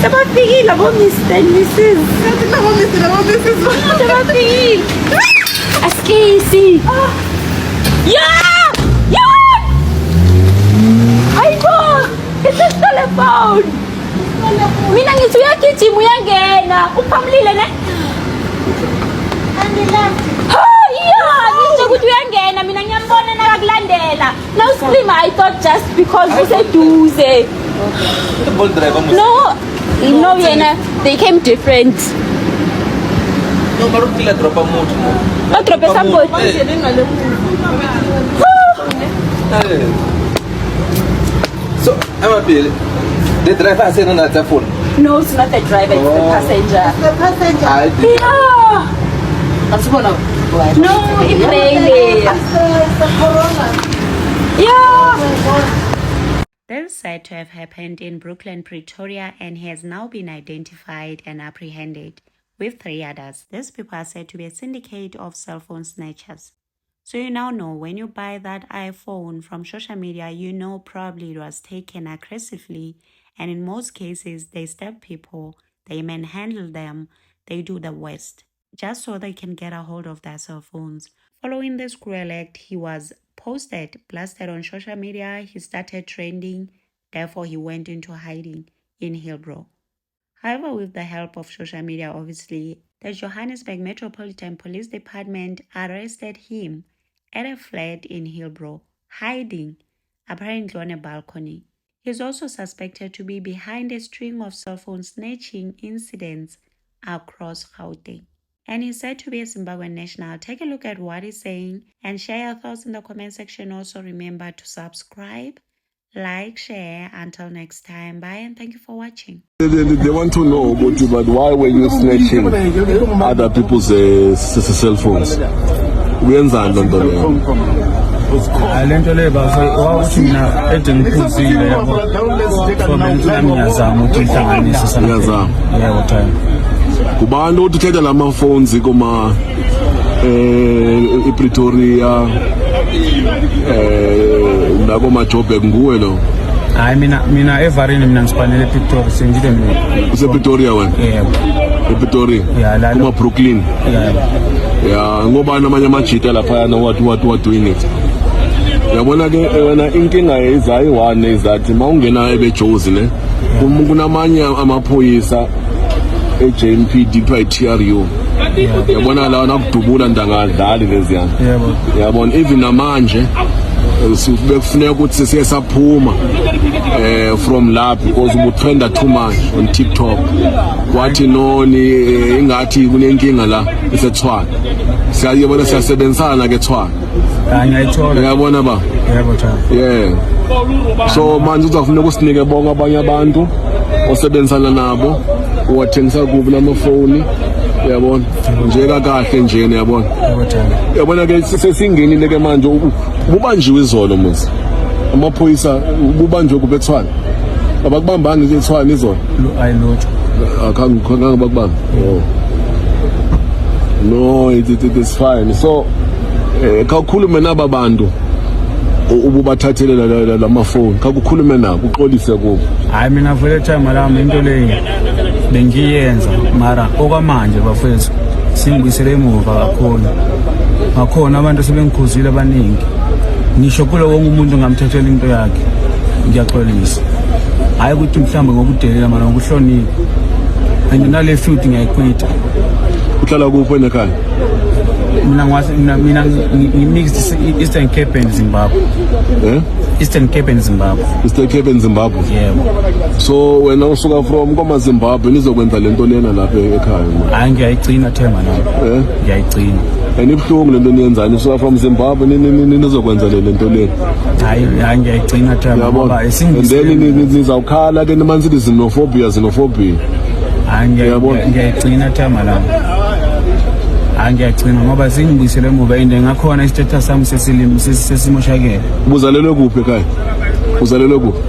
Sebafikile abo Mr and Mrs. Sebafikile. Askesi. Yeah! Yeah! Hayibo! It's telephone. Mina ngithi uyagijima uyangena. Uphamlile ne? Yeah, ukuthi uyangena mina ngiyambona nakakulandela. Now scream I thought just because we said duze. No, yena they came different. No, baru kila drop amount. Oh, drop somebody. So, I'm a bill. The driver said on that phone. No, it's not the driver, it's the passenger. The passenger. Yeah. No, it's raining. It's the corona. Yeah. This is said to have happened in Brooklyn, Pretoria, and he has now been identified and apprehended with 3 others. These people are said to be a syndicate of cell phone snatchers. So you now know when you buy that iPhone from social media, you know probably it was taken aggressively, and in most cases they stab people, they manhandle them, they do the worst, just so they can get a hold of their cell phones. Following this cruel act, he was posted, blasted on social media, he started trending, therefore he went into hiding in Hillbrow. However, with the help of social media, obviously, the Johannesburg Metropolitan Police Department arrested him at a flat in Hillbrow, hiding, apparently on a balcony. He is also suspected to be behind a string of cell phone snatching incidents across Gauteng. And he's said to be a Zimbabwean national. Take a look at what he's saying and share your thoughts in the comment section. Also remember to subscribe, like, share. Until next time, bye and thank you for watching. They want to know about you, but why were you snatching other people's cell phones? Uyenzani lonto leyo? Lento le bawuthi mina edingiphuzile yabo. So mina ngiyazama ukuthi ngihlanganise sana. Ngiyazama. Yebo time. Kubantu uthi thetha lama phones kuma ePretoria nako Majoburg nguwe lo. Hayi mina evarini mina ngispanele ePretoria sengile mina. UsePretoria wena? Yebo. ePretoria? Yeah, la kuma Brooklyn. Yeah, ngoba namanye amajita lapha na what doing it. Yabona ke wena inkinga ezayi one izathi mawungena ebejozi ne kunamanye amaphoyisa eJMPD by TRU. Yabona la nakudubula ndangadlali leziyana. Yabona even namanje sibekufuneka ukuthi siye saphuma from lab because ubutrenda too much on TikTok. Kwathi noni ingathi kunenkinga la eseTshwane. Siyabona siyasebenzisana ke eTshwane. Ngiyayithola. Uyabona ba? Yebo cha. Yeah. So manje uzafuneka usinike bonke abanye abantu osebenzisana nabo uwathengisa kubi lamafoni. Yabona njeka kahle nje yabona. Yabona ke sesingenile ke manje ububanjiwe izolo muzi. Amaphoyisa ububanjwe kubeTshwane. Abakubambanga nje eTshwane izolo. Ayilotho. Akhange bakubamba. Oh. No, it is fine. So kakhulume naba bantu ububathathele lamafoni. Kakukhulume nabo uxolise kubo. Hayi mina vele time lami into leyo bengiyenza mara okwamanje bafethu singibuyisele emuva kakhulu. Ngakhona abantu sebengikhuzile abaningi. Ngisho kulo wonke umuntu ngamthathela into yakhe. Ngiyaxolisa. Hayi ukuthi mhlawumbe ngokudelela mara ngokuhlonipha. Andinale futhi ngiyayiquita. Uhlala kuphi wena ekhaya? Mina ngimixed Eastern Cape and Zimbabwe. Eastern Cape and Zimbabwe. Eastern Cape and Zimbabwe. Yebo. So wena usuka from koma Zimbabwe nizokwenza lento lena lapha ekhaya. Hayi ngiyayigcina thema nami. Ngiyayigcina. Anibhlungu lento niyenzani usuka from Zimbabwe nizokwenza lento lena. Hayi ngiyayigcina thema ngoba esingizeni nizawukhala ke nimanzi xenophobia. Hayi ngiyayigcina thema nami. Angiyagcina ngoba singibuyisele emuva ende ngakhona istatus sami sesimoshakele. Uzalelwe kuphi ekhaya? Uzalelwe kuphi?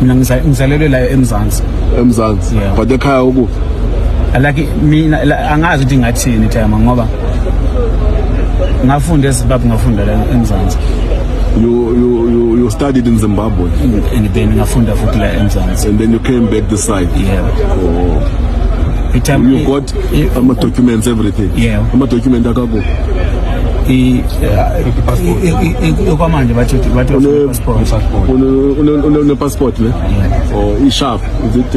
Mina ngizalelwe la eMzansi. eMzansi. But ekhaya ukuphi? Like mina angazi ukuthi ngathini thema ngoba ngafunda eZimbabwe ngafunda la eMzansi. You studied in Zimbabwe and then ngafunda futhi la eMzansi. and then you came back this side. Yeah. Oh. You got documents, everything. Yeah. Document akako. Okwamanje bathi passport. Une passport ne? Yeah. Or e-sharp. Is it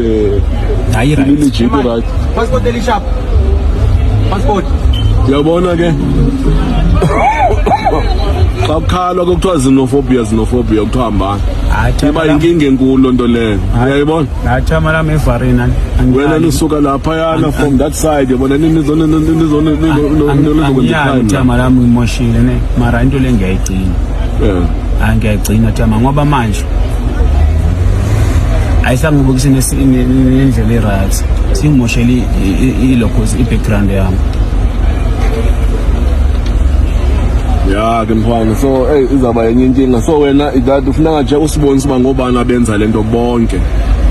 Hayi right. legit right? Passport elisha. Passport. Uyabona ke? Xa kukhalwa kuthiwa xenophobia kuthiwa hambana. Iba inkinga enkulu lonto leyo. Uyayibona? Lathi amalami evarina. Wena nisuka lapha yana from that side yabona nizona Angiyazi amalami ngimoshile ne. Mara into le ngiyayigcina. Yeah. Angiyagcina Thama ngoba manje ayisangibukise nendlela eright. Singimosheli ilocals i-background yami. Ya ke mfana so izaba yenye inkinga so wena that ufuna nje usibonise ba ngobani abenza lento bonke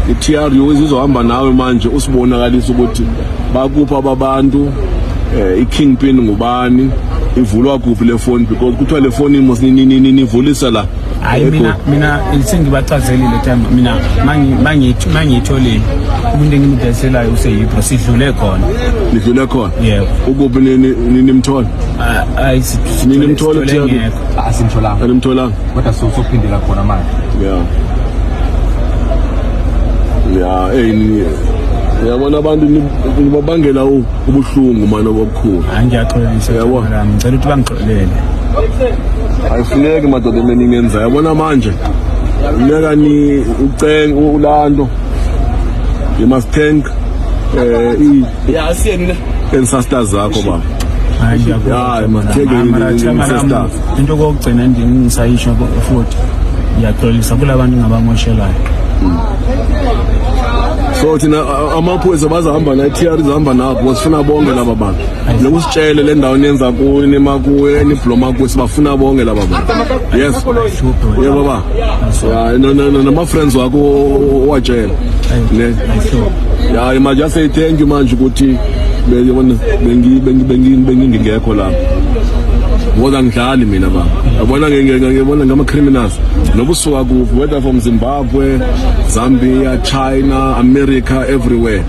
i-TRU izohamba nawe manje usibonakalisa ukuthi bakupha ababantu i-kingpin ngubani ivulwa kuphi le phone because kuthiwa le phone nivulisa la hayi mina sengibachazelile time mina mangiyitholile umuntu engimdeselayo useyibro sidlule khona lidlule khona yebo ukuphi nimthola nimthola ngekho Asimtholanga. nimtholanga Kodwa sophindela khona manje. yabona abantu nibabangela ubuhlungu manje obukhulu angiyaxolisa Yabo. ngicela ukuthi bangixolele ayifuneki madoda eningenza yabona manje funeka ni ucenge ulanto you must thank ancestors zakho baba hayi matheke ancestors into kokugcina ngisayisho futhi ngiyaxolisa kulabantu ngabamoshelayo so thina amaphoyisa bazahamba na-TR izahamba nabo basifuna bonke laba bantu nokusitshele le ndawo niyenza kuyo nima kuyo enibloma kuyo sibafuna bonke laba bantu yes yeah baba nama-friends wakho owatshela ne ya ima just say thank you manje ukuthi bengingekho lapho because angidlali mina baba yabona ngibona ngama-criminals noba usuka kuphi whether from Zimbabwe, Zambia, China, America, everywhere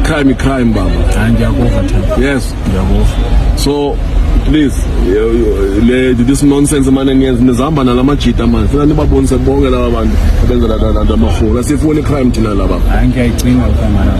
crime baba ngiyakuva Thama yes ngiyakuva so please this nonsense manje nizahamba nalamajita manje funa nibabonise bonke laba bantu abenza la maholo asifuni crime thina laba ngiyayigcina ukamana